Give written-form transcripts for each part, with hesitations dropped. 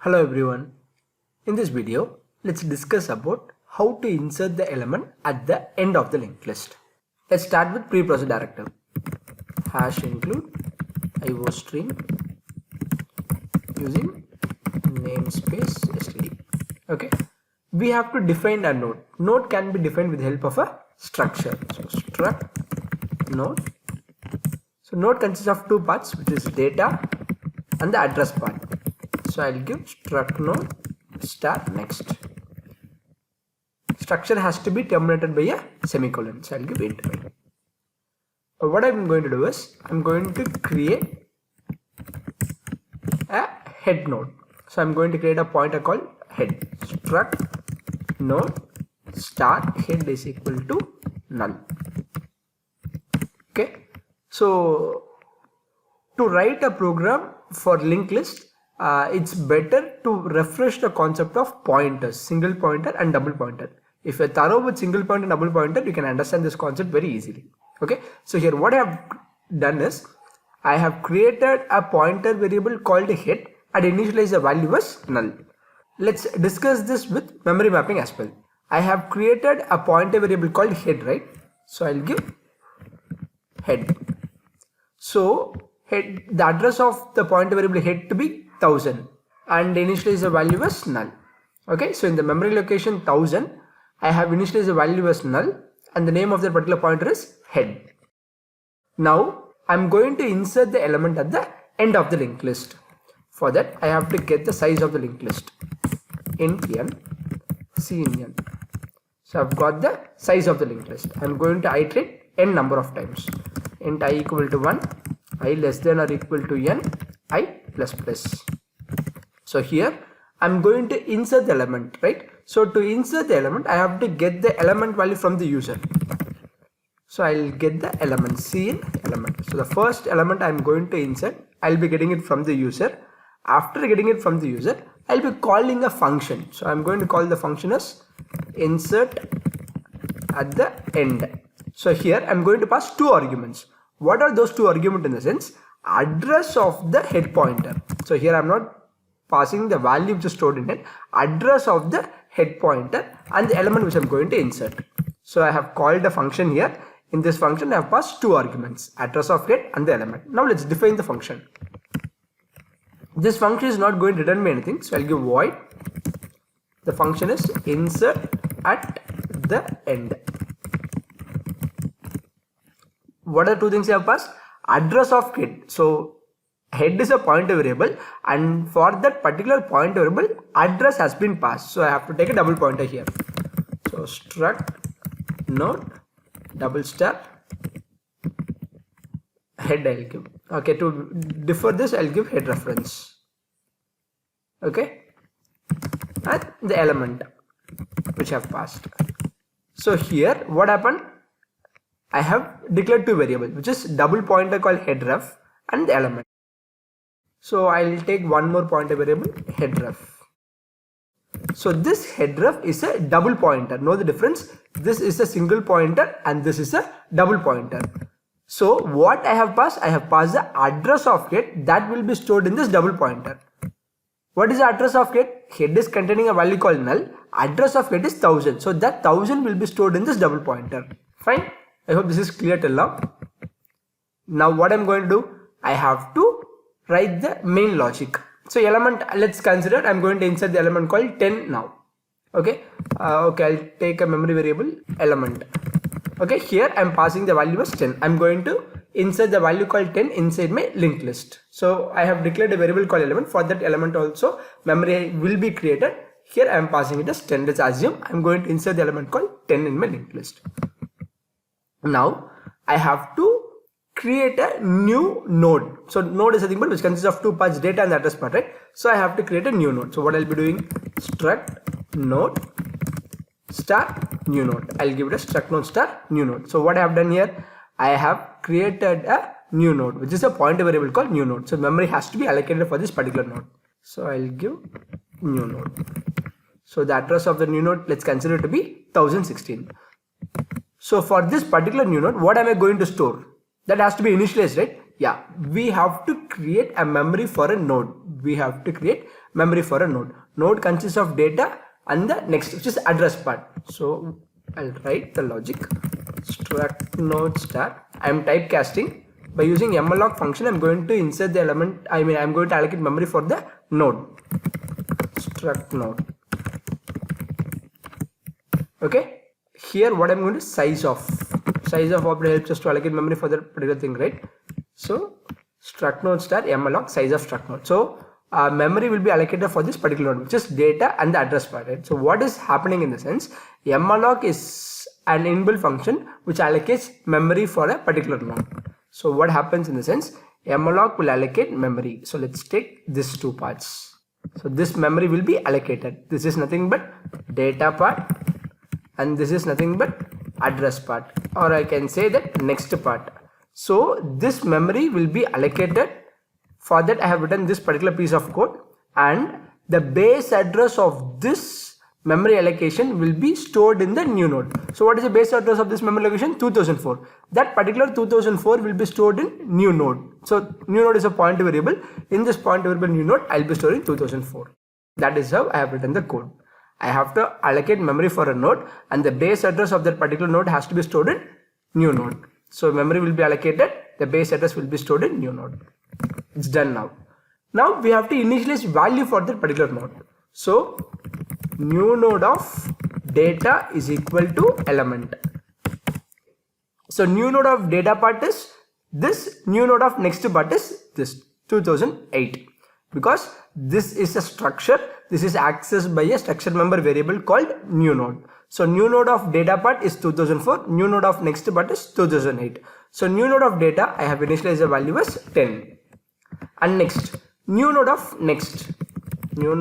Hello everyone. In this video, let's discuss about how to insert the element at the end of the linked list. Let's start with preprocessor directive. Hash include iostream using namespace std. Okay. We have to define a node. Node can be defined with the help of a structure. So struct node. So node consists of two parts, which is data and the address part. So I'll give struct node star next. Structure has to be terminated by a semicolon. So I'll give int y. What I'm going to do is I'm going to create a head node. So I'm going to create a pointer called head. Struct node star head is equal to null. Okay. So to write a program for linked list, it's better to refresh the concept of pointers, single pointer and double pointer. If you're thorough with single pointer and double pointer, you can understand this concept very easily. Okay, so here what I have done is I have created a pointer variable called head and initialize the value as null. Let's discuss this with memory mapping as well. I have created a pointer variable called head, right? So I'll give head. So head, the address of the pointer variable head to be 1000 and initialize the value as null. Okay, so in the memory location 1000, I have initialized the value as null and the name of that particular pointer is head. Now I'm going to insert the element at the end of the linked list. For that I have to get the size of the linked list. Int n, c in n. So I've got the size of the linked list. I'm going to iterate n number of times. Int I equal to 1, I less than or equal to n, I plus plus. So here I'm going to insert the element, right? So to insert the element, I have to get the element value from the user. So I'll get the element c in element. So the first element I'm going to insert, I'll be getting it from the user. After getting it from the user, I'll be calling a function. So I'm going to call the function as insert at the end. So here I'm going to pass two arguments. What are those two arguments in the sense? Address of the head pointer. So here I'm not passing the value which is stored in it, address of the head pointer and the element which I'm going to insert. So I have called a function here. In this function I have passed two arguments, address of head and the element. Now let's define the function. This function is not going to return me anything, so I'll give void. The function is insert at the end. What are two things I have passed? Address of head. So head is a pointer variable and for that particular pointer variable address has been passed. So I have to take a double pointer here. So struct node double star head I'll give. Okay, to defer this I'll give head reference. Okay, and the element which I have passed. So here what happened? I have declared two variables, which is double pointer called head ref and the element. So I'll take one more pointer variable head ref. So this head ref is a double pointer. Know the difference? This is a single pointer and this is a double pointer. So what I have passed? I have passed the address of head that will be stored in this double pointer. What is the address of head? Head is containing a value called null. Address of head is 1000. So that 1000 will be stored in this double pointer. Fine. I hope this is clear till now. Now what I'm going to do? I have to write the main logic. So element, let's consider I'm going to insert the element called 10 now. Okay. Okay, I'll take a memory variable element. Okay, here I'm passing the value as 10. I'm going to insert the value called 10 inside my linked list. So I have declared a variable called element. For that element also memory will be created. Here I am passing it as 10. Let's assume I'm going to insert the element called 10 in my linked list. Now I have to create a new node. So node is a thing which consists of two parts, data and the address part, right? So I have to create a new node. So what I'll be doing, struct node star new node. I'll give it a struct node star new node. So what I have done here, I have created a new node, which is a pointer variable called new node. So memory has to be allocated for this particular node. So I'll give new node. So the address of the new node, let's consider it to be 1016. So for this particular new node, what am I going to store? That has to be initialized, right? Yeah, we have to create a memory for a node. We have to create memory for a node. Node consists of data and the next, which is address part. So I'll write the logic struct node star. I'm typecasting. By using malloc function, I'm going to insert the element, I'm going to allocate memory for the node. Struct node. Okay. Here what I'm going to size of operator helps us to allocate memory for that particular thing, right? So struct node star malloc size of struct node. So memory will be allocated for this particular node, which is data and the address part, right? So what is happening in the sense, malloc is an inbuilt function which allocates memory for a particular node. So what happens in the sense, malloc will allocate memory. So let's take these two parts. So this memory will be allocated. This is nothing but data part and this is nothing but address part, or I can say that next part. So this memory will be allocated. For that I have written this particular piece of code, and the base address of this memory allocation will be stored in the new node. So what is the base address of this memory allocation? 2004. That particular 2004 will be stored in new node. So new node is a pointer variable. In this pointer variable new node, I'll be storing 2004. That is how I have written the code. I have to allocate memory for a node, and the base address of that particular node has to be stored in new node. So memory will be allocated, the base address will be stored in new node. It's done now. Now we have to initialize value for that particular node. So new node of data is equal to element. So new node of data part is this, new node of next part is this 2008, because this is a structure, this is accessed by a structure member variable called new node. So new node of data part is 2004, new node of next part is 2008. So new node of data, I have initialized the value as 10. And next, new node of next, here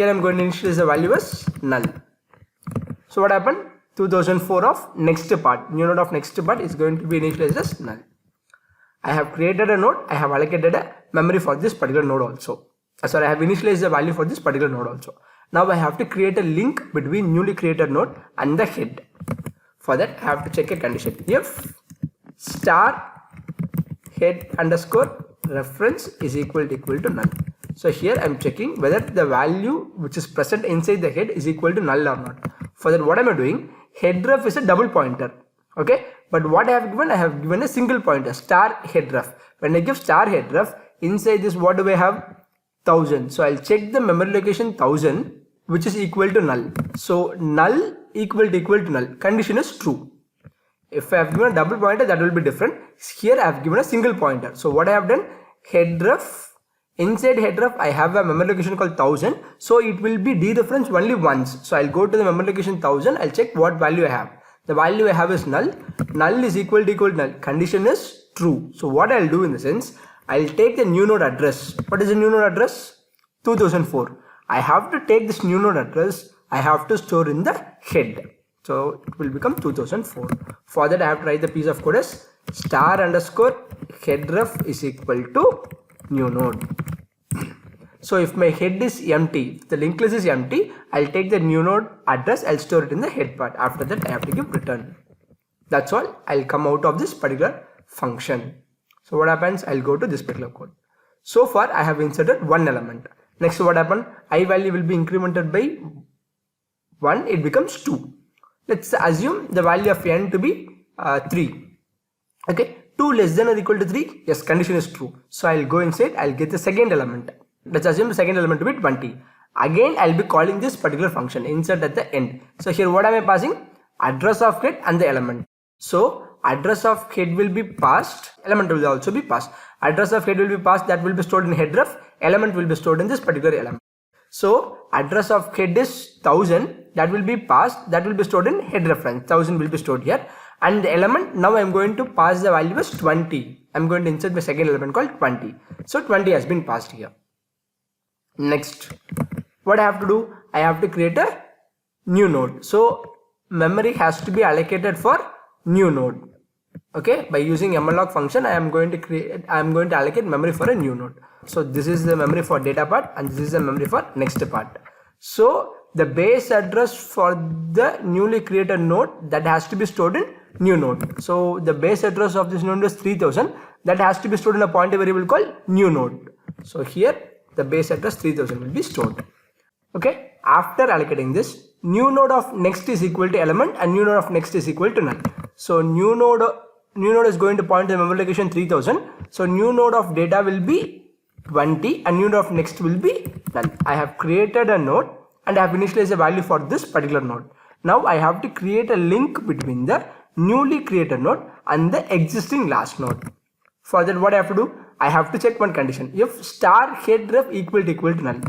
I'm going to initialize the value as null. So what happened? 2004 of next part, new node of next part is going to be initialized as null. I have created a node, I have allocated a memory for this particular node also. Sorry, I have initialized the value for this particular node also. Now I have to create a link between newly created node and the head. For that I have to check a condition. If star head underscore reference is equal to null. So here I am checking whether the value which is present inside the head is equal to null or not. For that what am I doing? Headref is a double pointer. Okay, but what I have given a single pointer, star headref. When I give star headref, inside this what do I have? 1000. So I'll check the memory location 1000, which is equal to null. So null equal to null. Condition is true. If I have given a double pointer, that will be different. Here I have given a single pointer. So what I have done? Headref. Inside headref, I have a memory location called 1000. So it will be dereferenced only once. So I'll go to the memory location 1000. I'll check what value I have. The value I have is null. Null is equal to null. Condition is true. So what I'll do in the sense, I'll take the new node address. What is the new node address? 2004. I have to take this new node address. I have to store in the head. So it will become 2004. For that I have to write the piece of code as star underscore headref is equal to new node. So if my head is empty, the linked list is empty, I'll take the new node address, I'll store it in the head part. After that I have to give return. That's all. I'll come out of this particular function. So what happens? I'll go to this particular code. So far I have inserted one element. Next what happened? I value will be incremented by 1, it becomes 2. Let's assume the value of n to be 3. Okay, 2 less than or equal to 3. Yes, condition is true. So I'll go inside, I'll get the second element. Let's assume the second element to be 20. Again I'll be calling this particular function insert at the end. So here what am I passing? Address of head and the element. So address of head will be passed, element will also be passed. Address of head will be passed, that will be stored in headref, element will be stored in this particular element. So address of head is 1000, that will be passed, that will be stored in head reference, 1000 will be stored here. And the element, now I am going to pass the value as 20. I am going to insert my second element called 20. So 20 has been passed here. Next, what I have to do? I have to create a new node. So memory has to be allocated for new node. Okay, by using malloc function, I am going to allocate memory for a new node. So this is the memory for data part and this is the memory for next part. So the base address for the newly created node, that has to be stored in new node. So the base address of this node is 3000, that has to be stored in a pointer variable called new node. So here the base address 3000 will be stored. Okay, after allocating this, new node of next is equal to element and new node of next is equal to null. So new node is going to point to the memory location 3000. So new node of data will be 20 and new node of next will be null. I have created a node and I have initialized a value for this particular node. Now I have to create a link between the newly created node and the existing last node. For that, what I have to do? I have to check one condition. If star headref equal to null.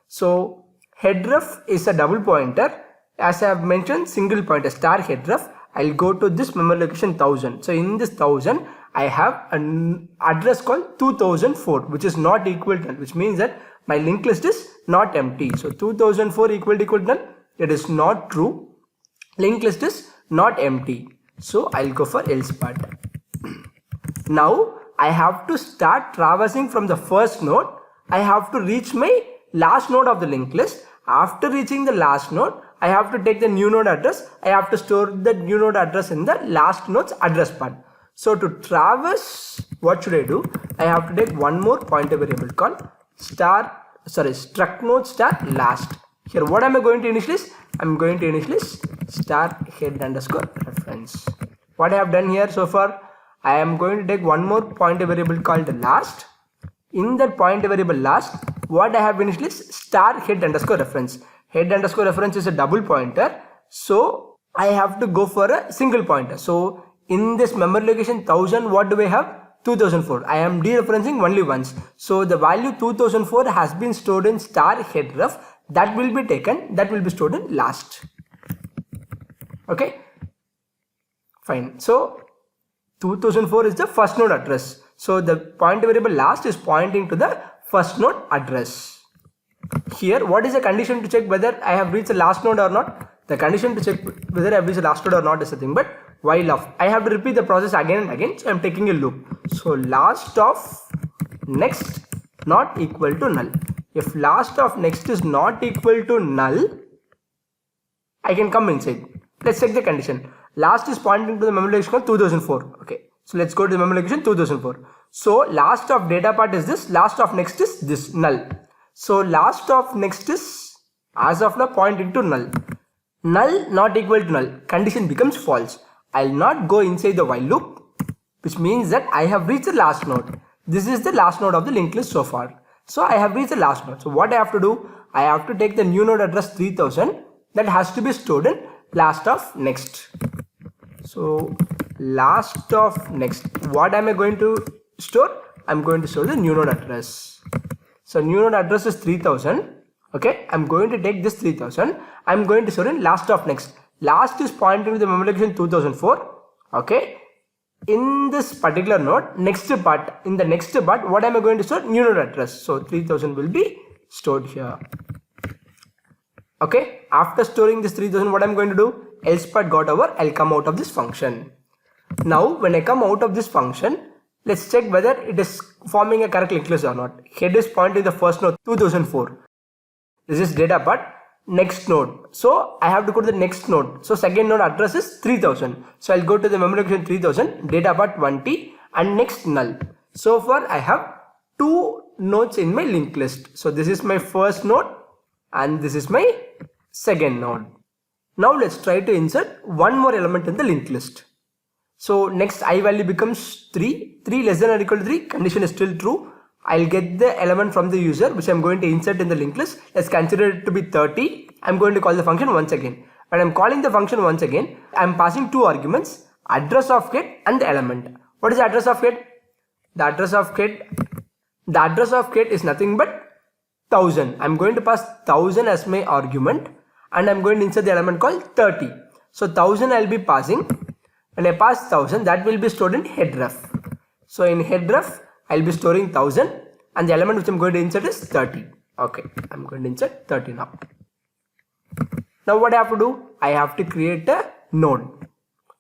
So headref is a double pointer. As I have mentioned, single pointer star headref. I'll go to this memory location 1000. So in this 1000, I have an address called 2004, which is not equal to null, which means that my linked list is not empty. So 2004 equal to null. It is not true. Linked list is not empty. So I'll go for else part. Now I have to start traversing from the first node. I have to reach my last node of the linked list. After reaching the last node, I have to take the new node address. I have to store the new node address in the last node's address part. So to traverse, what should I do? I have to take one more pointer variable called struct node star last. Here what am I going to initialize? I'm going to initialize star head underscore reference. What I have done here so far, I am going to take one more pointer variable called last. In that pointer variable last, what I have initialized star head underscore reference. Head underscore reference is a double pointer. So I have to go for a single pointer. So in this memory location 1000, what do we have? 2004. I am dereferencing only once. So the value 2004 has been stored in star headref. That will be taken, that will be stored in last. Okay, fine. So 2004 is the first node address. So the pointer variable last is pointing to the first node address. Here, what is the condition to check whether I have reached the last node or not? The condition to check whether I have reached the last node or not is a thing, but while of. I have to repeat the process again and again, so I am taking a loop. So last of next not equal to null. If last of next is not equal to null, I can come inside. Let's check the condition. Last is pointing to the memory location 2004. Okay, so let's go to the memory location 2004. So last of data part is this, last of next is this, null. So last of next is as of now pointing to null. Null not equal to null. Condition becomes false. I'll not go inside the while loop, which means that I have reached the last node. This is the last node of the linked list so far. So I have reached the last node. So what I have to do? I have to take the new node address 3000 that has to be stored in last of next. So last of next. What am I going to store? I'm going to store the new node address. So new node address is 3000. Okay, I'm going to take this 3000. I'm going to store in last of next. Last is pointing to the memory location 2004. Okay. In this particular node, next part, in the next part, what am I going to store? New node address. So 3000 will be stored here. Okay. After storing this 3000, what I'm going to do? Else part got over. I'll come out of this function. Now, when I come out of this function, let's check whether it is forming a correct linked list or not. Head is pointing to the first node 2004. This is data part. Next node. So I have to go to the next node. So second node address is 3000. So I'll go to the memory location 3000, data part 20 and next null. So far I have two nodes in my linked list. So this is my first node and this is my second node. Now let's try to insert one more element in the linked list. So next I value becomes 3. 3 less than or equal to 3. Condition is still true. I'll get the element from the user which I'm going to insert in the linked list. Let's consider it to be 30. I'm going to call the function once again. When I'm calling the function once again, I'm passing two arguments, address of head and the element. What is the address of head? The address of head is nothing but 1000. I'm going to pass 1000 as my argument and I'm going to insert the element called 30. So 1000 I'll be passing. When I pass 1000, that will be stored in headref. So in headref, I'll be storing 1000 and the element which I'm going to insert is 30. Okay, I'm going to insert 30 now. Now what I have to do? I have to create a node.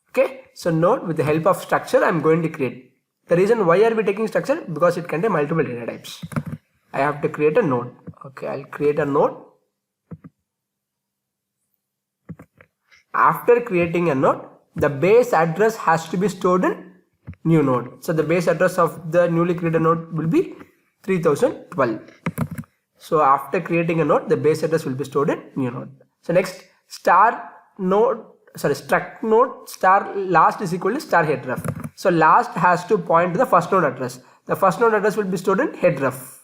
Okay, so node with the help of structure I'm going to create. The reason why are we taking structure? Because it contains multiple data types. I have to create a node. Okay, I'll create a node. After creating a node, the base address has to be stored in new node. So the base address of the newly created node will be 3012. So after creating a node, the base address will be stored in new node. So next, struct node star last is equal to star href. So last has to point to the first node address. The first node address will be stored in href.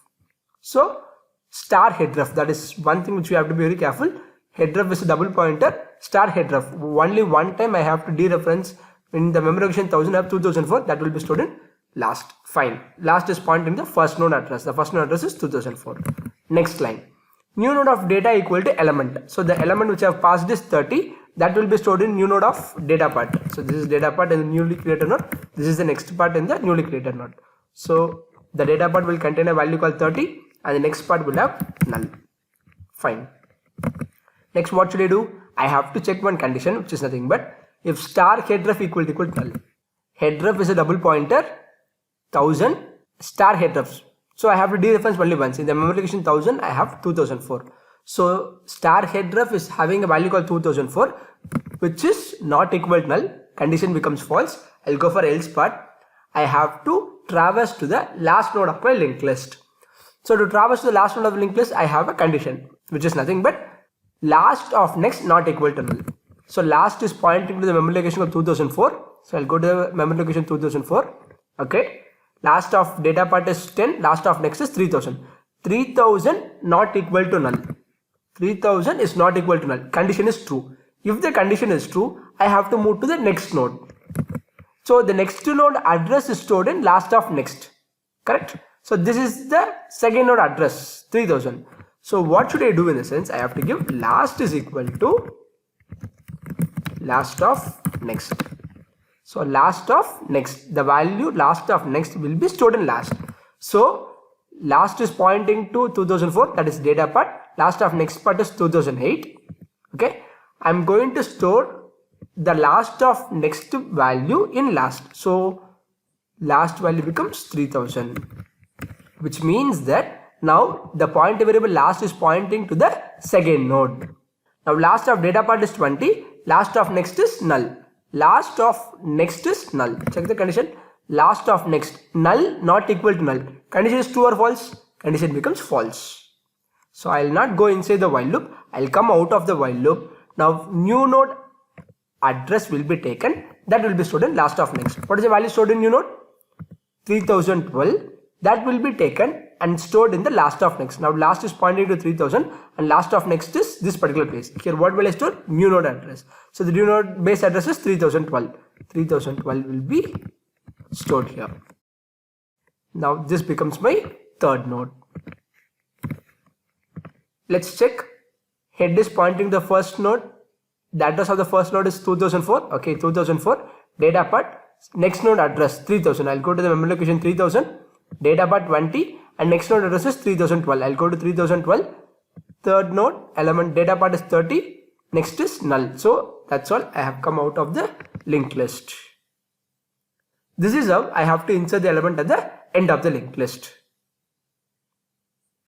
So star href, that is one thing which we have to be very careful. Href is a double pointer, star href. Only one time I have to dereference. In the memory location 1000 I have 2004, that will be stored in last. Fine. Last is pointing the first node address. The first node address is 2004. Next line. New node of data equal to element. So the element which I have passed is 30. That will be stored in new node of data part. So this is data part in the newly created node. This is the next part in the newly created node. So the data part will contain a value called 30 and the next part will have null. Fine. Next, what should I do? I have to check one condition, which is nothing but if star href equal to null. Href is a double pointer, 1000 star hrefs. So I have to dereference only once. In the memory location 1000, I have 2004. So star href is having a value called 2004, which is not equal to null. Condition becomes false. I'll go for else part. I have to traverse to the last node of my linked list. So to traverse to the last node of the linked list, I have a condition, which is nothing but last of next not equal to null. So last is pointing to the memory location of 2004. So I'll go to the memory location 2004. Okay. Last of data part is 10. Last of next is 3000. 3000 not equal to null. 3000 is not equal to null. Condition is true. If the condition is true, I have to move to the next node. So the next node address is stored in last of next. Correct? So this is the second node address 3000. So what should I do in the sense? I have to give last is equal to last of next. So last of next, the value last of next will be stored in last. So last is pointing to 2004, that is data part. Last of next part is 2008. Okay. I'm going to store the last of next value in last. So last value becomes 3000, which means that now the pointer variable last is pointing to the second node. Now last of data part is 20. Last of next is null. Last of next is null. Check the condition. Last of next null not equal to null. Condition is true or false? Condition becomes false. So I will not go inside the while loop. I will come out of the while loop. Now new node address will be taken. That will be stored in last of next. What is the value stored in new node? 3012. That will be taken and stored in the last of next. Now last is pointing to 3000 and last of next is this particular place. Here what will I store? New node address. So the new node base address is 3012. 3012 will be stored here. Now this becomes my third node. Let's check. Head is pointing to the first node. The address of the first node is 2004. Okay, 2004. Data part. Next node address 3000. I'll go to the memory location 3000. Data part 20 and next node address is 3012. I'll go to 3012. Third node element data part is 30. Next is null. So that's all. I have come out of the linked list. This is how I have to insert the element at the end of the linked list.